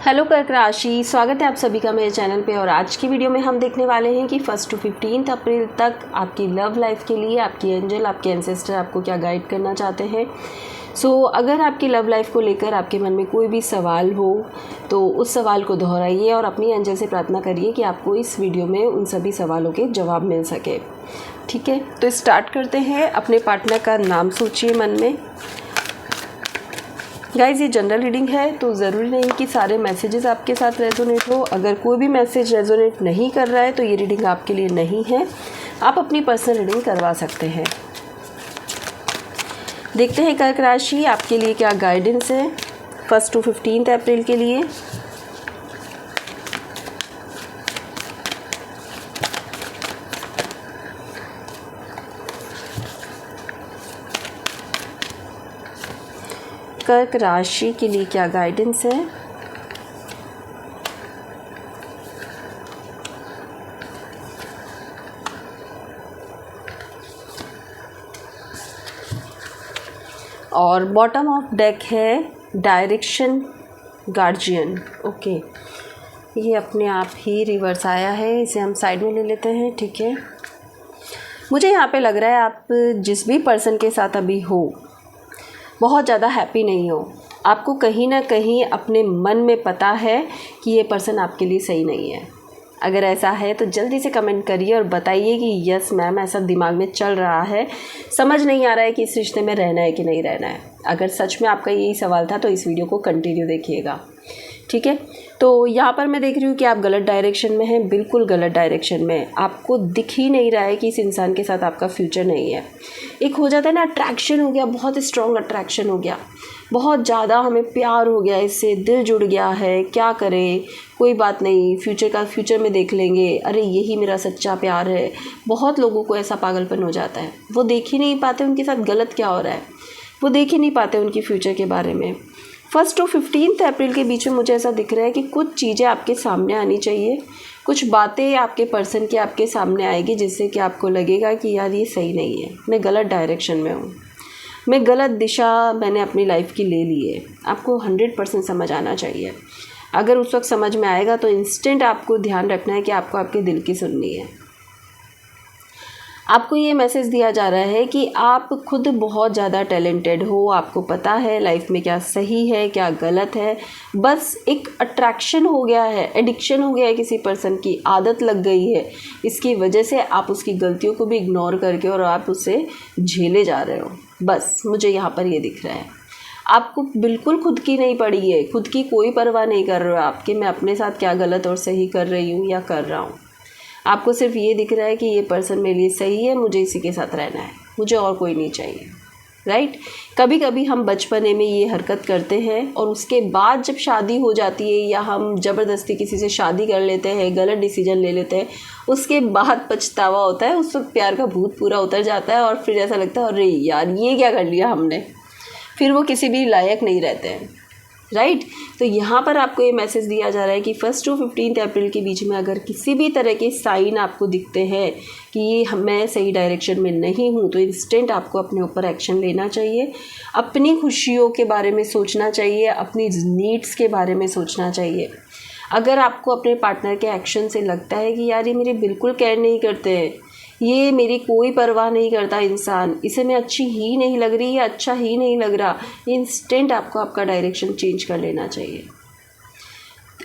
Hello कर्क राशि, स्वागत है आप सभी का मेरे चैनल पे। और आज की वीडियो में हम देखने वाले हैं कि 1 to 15 अप्रैल तक आपकी लव लाइफ के लिए आपकी एंजल, आपके एंसेस्टर आपको क्या गाइड करना चाहते हैं। अगर आपकी लव लाइफ को लेकर आपके मन में कोई भी सवाल हो तो उस सवाल को दोहराइए और अपनी एंजल से प्रार्थना करिए कि आपको इस वीडियो में उन सभी सवालों के जवाब मिल सके। ठीक है, तो स्टार्ट करते हैं। अपने पार्टनर का नाम सोचिए मन में। गाइज़, ये जनरल रीडिंग है तो ज़रूरी नहीं कि सारे मैसेजेस आपके साथ रेजोनेट हो। अगर कोई भी मैसेज रेजोनेट नहीं कर रहा है तो ये रीडिंग आपके लिए नहीं है। आप अपनी पर्सनल रीडिंग करवा सकते हैं। देखते हैं कर्क राशि आपके लिए क्या गाइडेंस है 1 to 15 अप्रैल के लिए। कर्क राशि के लिए क्या गाइडेंस है। और बॉटम ऑफ डेक है डायरेक्शन गार्जियन। ओके, ये अपने आप ही रिवर्स आया है, इसे हम साइड में ले लेते हैं। ठीक है, मुझे यहाँ पे लग रहा है आप जिस भी पर्सन के साथ अभी हो बहुत ज़्यादा हैप्पी नहीं हो। आपको कहीं ना कहीं अपने मन में पता है कि ये पर्सन आपके लिए सही नहीं है। अगर ऐसा है तो जल्दी से कमेंट करिए और बताइए कि यस मैम, ऐसा दिमाग में चल रहा है, समझ नहीं आ रहा है कि इस रिश्ते में रहना है कि नहीं रहना है। अगर सच में आपका यही सवाल था तो इस वीडियो को कंटिन्यू देखिएगा। ठीक है, तो यहाँ पर मैं देख रही हूँ कि आप गलत डायरेक्शन में हैं, बिल्कुल गलत डायरेक्शन में। आपको दिख ही नहीं रहा है कि इस इंसान के साथ आपका फ्यूचर नहीं है। एक हो जाता है ना, अट्रैक्शन हो गया, बहुत स्ट्रॉन्ग अट्रैक्शन हो गया, बहुत ज़्यादा हमें प्यार हो गया, इससे दिल जुड़ गया है। क्या करें, कोई बात नहीं, फ्यूचर में देख लेंगे, अरे यही मेरा सच्चा प्यार है। बहुत लोगों को ऐसा पागलपन हो जाता है, वो देख ही नहीं पाते उनके साथ गलत क्या हो रहा है, वो देख ही नहीं पाते उनकी फ्यूचर के बारे में। 1 to 15 अप्रैल के बीच में मुझे ऐसा दिख रहा है कि कुछ चीज़ें आपके सामने आनी चाहिए, कुछ बातें आपके पर्सन की आपके सामने आएगी जिससे कि आपको लगेगा कि यार ये सही नहीं है, मैं गलत डायरेक्शन में हूँ, मैं गलत दिशा मैंने अपनी लाइफ की ले ली है। आपको 100% समझ आना चाहिए। अगर उस वक्त समझ में आएगा तो इंस्टेंट आपको ध्यान रखना है कि आपको आपके दिल की सुननी है। आपको ये मैसेज दिया जा रहा है कि आप खुद बहुत ज़्यादा टैलेंटेड हो, आपको पता है लाइफ में क्या सही है क्या गलत है। बस एक अट्रैक्शन हो गया है, एडिक्शन हो गया है, किसी पर्सन की आदत लग गई है। इसकी वजह से आप उसकी गलतियों को भी इग्नोर करके और आप उससे झेले जा रहे हो। बस मुझे यहाँ पर ये दिख रहा है। आपको बिल्कुल खुद की नहीं पड़ी है, खुद की कोई परवाह नहीं कर रहे हो आप कि मैं अपने साथ क्या गलत और सही कर रही हूँ या कर रहा हूँ। आपको सिर्फ ये दिख रहा है कि ये पर्सन मेरे लिए सही है, मुझे इसी के साथ रहना है, मुझे और कोई नहीं चाहिए। राइट, कभी कभी हम बचपने में ये हरकत करते हैं और उसके बाद जब शादी हो जाती है या हम ज़बरदस्ती किसी से शादी कर लेते हैं, गलत डिसीजन ले लेते हैं, उसके बाद पछतावा होता है। उस वक्त प्यार का भूत पूरा उतर जाता है और फिर ऐसा लगता है अरे यार ये क्या कर लिया हमने, फिर वो किसी भी लायक नहीं रहते हैं। राइट, तो यहाँ पर आपको ये मैसेज दिया जा रहा है कि 1 to 15 अप्रैल के बीच में अगर किसी भी तरह के साइन आपको दिखते हैं कि ये मैं सही डायरेक्शन में नहीं हूँ तो इंस्टेंट आपको अपने ऊपर एक्शन लेना चाहिए। अपनी खुशियों के बारे में सोचना चाहिए, अपनी नीड्स के बारे में सोचना चाहिए। अगर आपको अपने पार्टनर के एक्शन से लगता है कि यार ये मेरी बिल्कुल केयर नहीं करते हैं, ये मेरी कोई परवाह नहीं करता इंसान, इसे मैं अच्छी ही नहीं लग रही या अच्छा ही नहीं लग रहा, इंस्टेंट आपको आपका डायरेक्शन चेंज कर लेना चाहिए।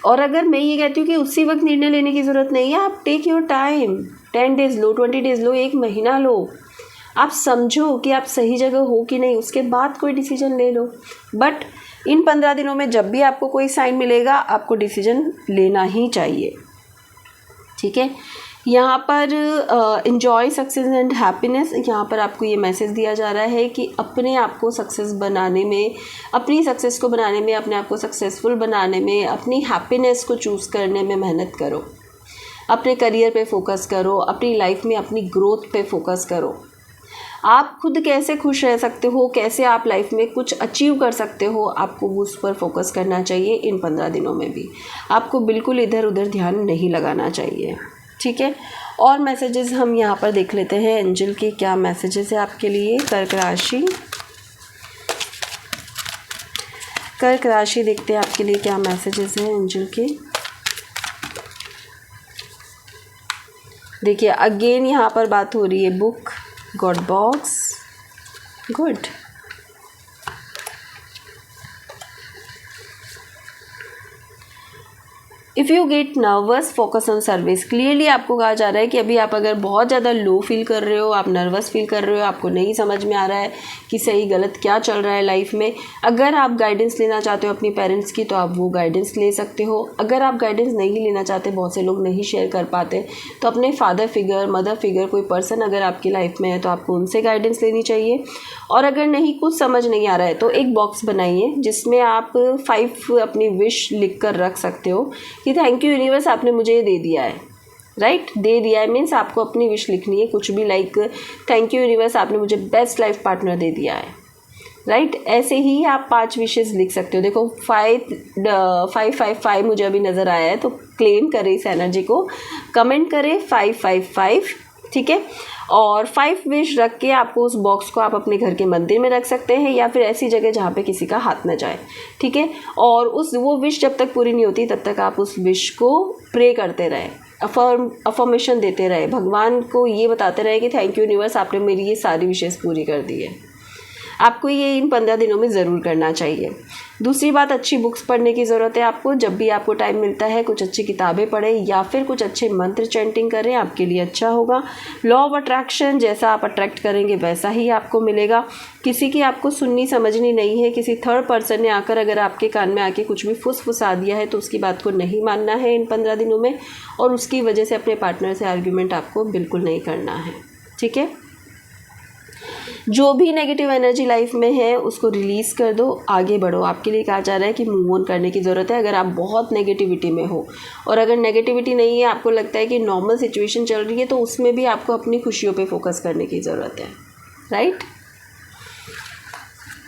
और अगर मैं ये कहती हूँ कि उसी वक्त निर्णय लेने की ज़रूरत नहीं है, आप टेक योर टाइम, 10 डेज़ लो, 20 डेज़ लो, 1 महीना लो। आप समझो कि आप सही जगह हो कि नहीं, उसके बाद कोई डिसीजन ले लो। बट इन 15 दिनों में जब भी आपको कोई साइन मिलेगा आपको डिसीजन लेना ही चाहिए। ठीक है, यहाँ पर एंजॉय सक्सेस एंड हैप्पीनेस, यहाँ पर आपको ये मैसेज दिया जा रहा है कि अपने आप को सक्सेस बनाने में, अपनी सक्सेस को बनाने में, अपने आप को सक्सेसफुल बनाने में, अपनी हैप्पीनेस को चूज़ करने में मेहनत करो। अपने करियर पे फोकस करो, अपनी लाइफ में अपनी ग्रोथ पे फोकस करो। आप खुद कैसे खुश रह सकते हो, कैसे आप लाइफ में कुछ अचीव कर सकते हो, आपको उस पर फोकस करना चाहिए। इन 15 दिनों में भी आपको बिल्कुल इधर उधर ध्यान नहीं लगाना चाहिए। ठीक है, और मैसेजेस हम यहाँ पर देख लेते हैं एंजल के क्या मैसेजेस है आपके लिए कर्क राशि। कर्क राशि देखते हैं आपके लिए क्या मैसेजेस हैं एंजल के। देखिए अगेन यहाँ पर बात हो रही है book, God box, good. If you get nervous focus on service, clearly आपको कहा जा रहा है कि अभी आप अगर बहुत ज़्यादा लो फील कर रहे हो, आप नर्वस फील कर रहे हो, आपको नहीं समझ में आ रहा है कि सही गलत क्या चल रहा है लाइफ में, अगर आप गाइडेंस लेना चाहते हो अपनी पेरेंट्स की तो आप वो गाइडेंस ले सकते हो। अगर आप गाइडेंस नहीं लेना चाहते, बहुत से लोग नहीं शेयर कर पाते, तो अपने फादर फिगर, मदर फिगर, कोई पर्सन अगर आपकी लाइफ में है तो आपको उनसे गाइडेंस लेनी चाहिए। और अगर नहीं, कुछ समझ नहीं आ रहा है, तो एक बॉक्स बनाइए जिसमें आप 5 अपनी विश लिख कर रख सकते हो कि थैंक यू यूनिवर्स, आपने मुझे ये दे दिया है, राइट दे दिया है मीन्स आपको अपनी विश लिखनी है, कुछ भी लाइक थैंक यू यूनिवर्स, आपने मुझे बेस्ट लाइफ पार्टनर दे दिया है, राइट ऐसे ही आप 5 विशेस लिख सकते हो। देखो 555 मुझे अभी नज़र आया है, तो क्लेम करें इस एनर्जी को, कमेंट करें 555, ठीक है। और 5 विश रख के आपको उस बॉक्स को आप अपने घर के मंदिर में रख सकते हैं या फिर ऐसी जगह जहाँ पे किसी का हाथ न जाए, ठीक है। और वो विश जब तक पूरी नहीं होती तब तक आप उस विश को प्रे करते रहें, अफर्मेशन देते रहे, भगवान को ये बताते रहे कि थैंक यू यूनिवर्स, आपने मेरी ये सारी विशेस पूरी कर दी है। आपको ये इन 15 दिनों में ज़रूर करना चाहिए। दूसरी बात, अच्छी बुक्स पढ़ने की ज़रूरत है आपको। जब भी आपको टाइम मिलता है कुछ अच्छी किताबें पढ़ें या फिर कुछ अच्छे मंत्र चैंटिंग करें, आपके लिए अच्छा होगा। लॉ ऑफ अट्रैक्शन, जैसा आप अट्रैक्ट करेंगे वैसा ही आपको मिलेगा। किसी की आपको सुननी समझनी नहीं है। किसी थर्ड पर्सन ने आकर अगर आपके कान में आके कुछ भी फुसफुसा दिया है तो उसकी बात को नहीं मानना है इन 15 दिनों में, और उसकी वजह से अपने पार्टनर से आर्ग्यूमेंट आपको बिल्कुल नहीं करना है, ठीक है। जो भी नेगेटिव एनर्जी लाइफ में है उसको रिलीज़ कर दो, आगे बढ़ो। आपके लिए कहा जा रहा है कि मूव ऑन करने की ज़रूरत है अगर आप बहुत नेगेटिविटी में हो। और अगर नेगेटिविटी नहीं है, आपको लगता है कि नॉर्मल सिचुएशन चल रही है, तो उसमें भी आपको अपनी खुशियों पे फोकस करने की ज़रूरत है, राइट।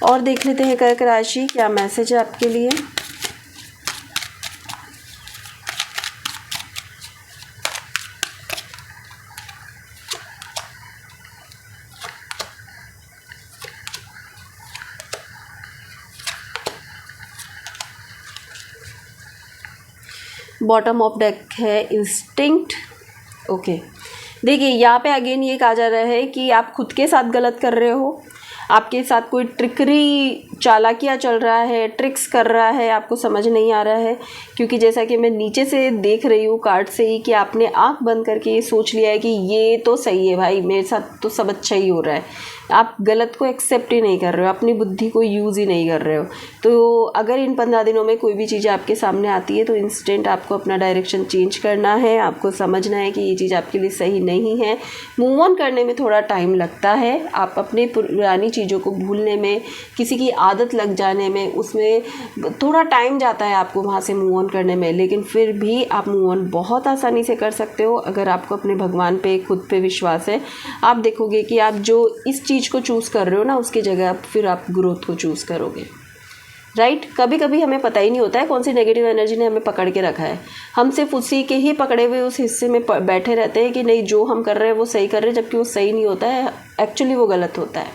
और देख लेते हैं कर्क राशि क्या मैसेज है आपके लिए। बॉटम ऑफ डेक है इंस्टिंक्ट, ओके। देखिए यहाँ पे अगेन ये कहा जा रहा है कि आप खुद के साथ गलत कर रहे हो, आपके साथ कोई ट्रिकरी चालाकियाँ चल रहा है, ट्रिक्स कर रहा है, आपको समझ नहीं आ रहा है। क्योंकि जैसा कि मैं नीचे से देख रही हूँ कार्ड से ही कि आपने आंख बंद करके ये सोच लिया है कि ये तो सही है भाई, मेरे साथ तो सब अच्छा ही हो रहा है। आप गलत को एक्सेप्ट ही नहीं कर रहे हो, अपनी बुद्धि को यूज़ ही नहीं कर रहे हो। तो अगर इन 15 दिनों में कोई भी चीज़ आपके सामने आती है तो इंस्टेंट आपको अपना डायरेक्शन चेंज करना है। आपको समझना है कि ये चीज़ आपके लिए सही नहीं है। मूव ऑन करने में थोड़ा टाइम लगता है, आप अपने पुरानी चीज़ों को भूलने में, किसी की आदत लग जाने में, उसमें थोड़ा टाइम जाता है आपको वहाँ से मूव ऑन करने में, लेकिन फिर भी आप मूव ऑन बहुत आसानी से कर सकते हो अगर आपको अपने भगवान पे, खुद पे विश्वास है। आप देखोगे कि आप जो इस चीज़ को चूज़ कर रहे हो ना, उसकी जगह फिर आप ग्रोथ को चूज़ करोगे, राइट। कभी कभी हमें पता ही नहीं होता है कौन सी नेगेटिव एनर्जी ने हमें पकड़ के रखा है। हम सिर्फ उसी के ही पकड़े हुए उस हिस्से में बैठे रहते हैं कि नहीं जो हम कर रहे हैं वो सही कर रहे हैं, जबकि वो सही नहीं होता है, एक्चुअली वो गलत होता है।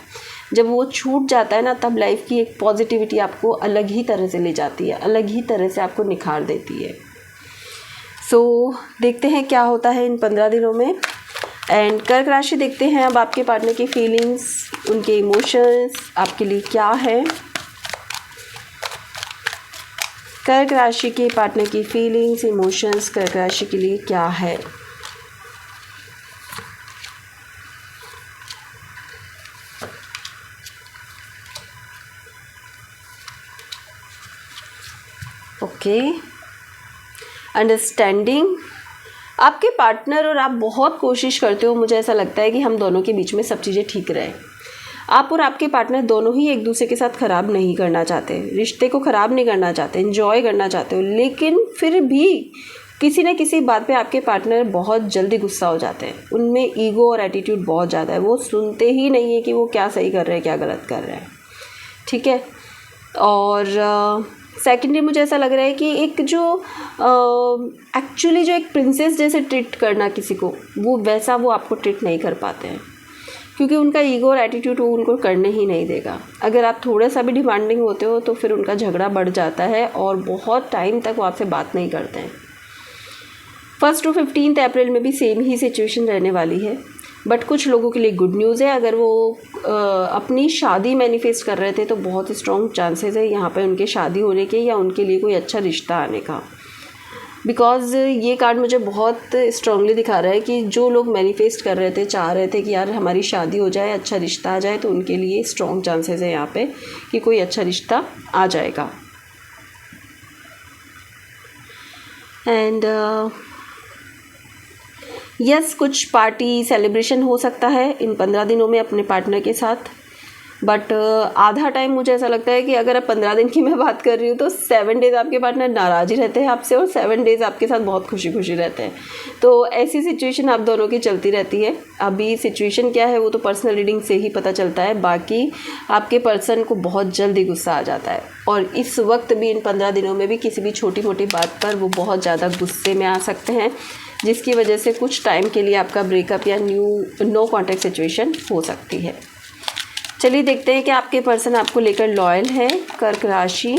जब वो छूट जाता है ना, तब लाइफ की एक पॉजिटिविटी आपको अलग ही तरह से ले जाती है, अलग ही तरह से आपको निखार देती है। सो देखते हैं क्या होता है इन 15 दिनों में। एंड कर्क राशि देखते हैं अब आपके पार्टनर की फीलिंग्स, उनके इमोशंस आपके लिए क्या है। कर्क राशि के पार्टनर की फीलिंग्स, इमोशंस कर्क राशि के लिए क्या है। Okay, understanding. आपके पार्टनर और आप बहुत कोशिश करते हो, मुझे ऐसा लगता है कि हम दोनों के बीच में सब चीज़ें ठीक रहे। आप और आपके पार्टनर दोनों ही एक दूसरे के साथ ख़राब नहीं करना चाहते, रिश्ते को ख़राब नहीं करना चाहते, एंजॉय करना चाहते हो, लेकिन फिर भी किसी न किसी बात पे आपके पार्टनर बहुत जल्दी गुस्सा हो जाते हैं। उनमें ईगो और एटीट्यूड बहुत ज़्यादा है, वो सुनते ही नहीं है कि वो क्या सही कर रहे हैं क्या गलत कर रहे हैं, ठीक है। और सेकेंडली मुझे ऐसा लग रहा है कि एक जो एक्चुअली जो एक प्रिंसेस जैसे ट्रीट करना किसी को, वो वैसा वो आपको ट्रीट नहीं कर पाते हैं, क्योंकि उनका ईगो और एटीट्यूड वो उनको करने ही नहीं देगा। अगर आप थोड़ा सा भी डिमांडिंग होते हो तो फिर उनका झगड़ा बढ़ जाता है और बहुत टाइम तक वो आपसे बात नहीं करते हैं। 1 to 15 अप्रैल में भी सेम ही सिचुएशन रहने वाली है, बट कुछ लोगों के लिए गुड न्यूज़ है। अगर वो अपनी शादी मैनिफेस्ट कर रहे थे तो बहुत स्ट्रॉन्ग चांसेस है यहाँ पे उनके शादी होने के या उनके लिए कोई अच्छा रिश्ता आने का। बिकॉज़ ये कार्ड मुझे बहुत स्ट्रांगली दिखा रहा है कि जो लोग मैनिफेस्ट कर रहे थे, चाह रहे थे कि यार हमारी शादी हो जाए, अच्छा रिश्ता आ जाए, तो उनके लिए स्ट्रॉन्ग चांसेस है यहाँ पे कि कोई अच्छा रिश्ता आ जाएगा। एंड यस, कुछ पार्टी सेलिब्रेशन हो सकता है इन 15 दिनों में अपने पार्टनर के साथ, बट आधा टाइम मुझे ऐसा लगता है कि अगर आप 15 दिन की मैं बात कर रही हूँ तो 7 डेज़ आपके पार्टनर नाराज़ ही रहते हैं आपसे और 7 डेज़ आपके साथ बहुत खुशी खुशी रहते हैं। तो ऐसी सिचुएशन आप दोनों की चलती रहती है। अभी सिचुएशन क्या है वो तो पर्सनल रीडिंग से ही पता चलता है, बाकी आपके पर्सन को बहुत जल्दी गुस्सा आ जाता है और इस वक्त भी इन 15 दिनों में भी किसी भी छोटी मोटी बात पर वो बहुत ज़्यादा गुस्से में आ सकते हैं, जिसकी वजह से कुछ टाइम के लिए आपका ब्रेकअप या नो कॉन्टैक्ट सिचुएशन हो सकती है। चलिए देखते हैं कि आपके पर्सन आपको लेकर लॉयल है। कर्क राशि,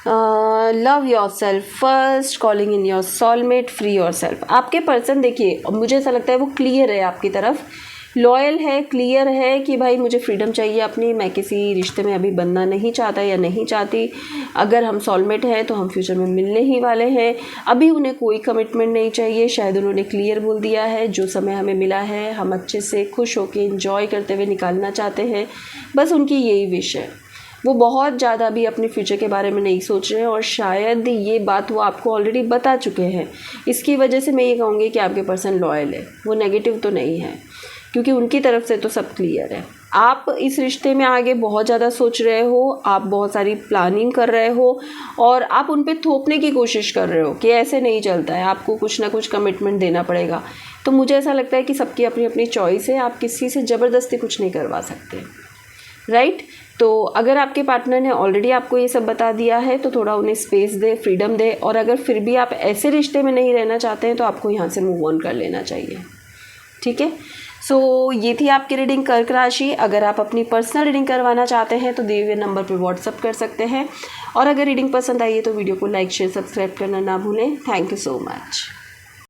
love your self first, calling in your soulmate, free your self. आपके पर्सन देखिए, मुझे ऐसा लगता है वो क्लियर है आपकी तरफ, लॉयल है, क्लियर है कि भाई मुझे फ्रीडम चाहिए अपनी, मैं किसी रिश्ते में अभी बनना नहीं चाहता या नहीं चाहती। अगर हम सोलमेट हैं तो हम फ्यूचर में मिलने ही वाले हैं। अभी उन्हें कोई कमिटमेंट नहीं चाहिए, शायद उन्होंने क्लियर बोल दिया है जो समय हमें मिला है हम अच्छे से खुश होकर एंजॉय करते हुए निकालना चाहते हैं, बस उनकी यही विश है। वो बहुत ज़्यादा भी अपने फ्यूचर के बारे में नहीं सोच रहे हैं और शायद ये बात वो आपको ऑलरेडी बता चुके हैं। इसकी वजह से मैं ये कहूँगी कि आपके पर्सन लॉयल है, वो नेगेटिव तो नहीं है, क्योंकि उनकी तरफ से तो सब क्लियर है। आप इस रिश्ते में आगे बहुत ज़्यादा सोच रहे हो, आप बहुत सारी प्लानिंग कर रहे हो और आप उन पे थोपने की कोशिश कर रहे हो कि ऐसे नहीं चलता है, आपको कुछ ना कुछ कमिटमेंट देना पड़ेगा। तो मुझे ऐसा लगता है कि सबकी अपनी अपनी चॉइस है, आप किसी से ज़बरदस्ती कुछ नहीं करवा सकते, राइट। तो अगर आपके पार्टनर ने ऑलरेडी आपको ये सब बता दिया है तो थोड़ा उन्हें स्पेस दे, फ्रीडम दे, और अगर फिर भी आप ऐसे रिश्ते में नहीं रहना चाहते हैं तो आपको यहाँ से मूव ऑन कर लेना चाहिए, ठीक है। सो ये थी आपकी रीडिंग कर्क राशि। अगर आप अपनी पर्सनल रीडिंग करवाना चाहते हैं तो दिए हुए नंबर पर व्हाट्सअप कर सकते हैं, और अगर रीडिंग पसंद आई है तो वीडियो को लाइक शेयर सब्सक्राइब करना ना भूलें। Thank you so much.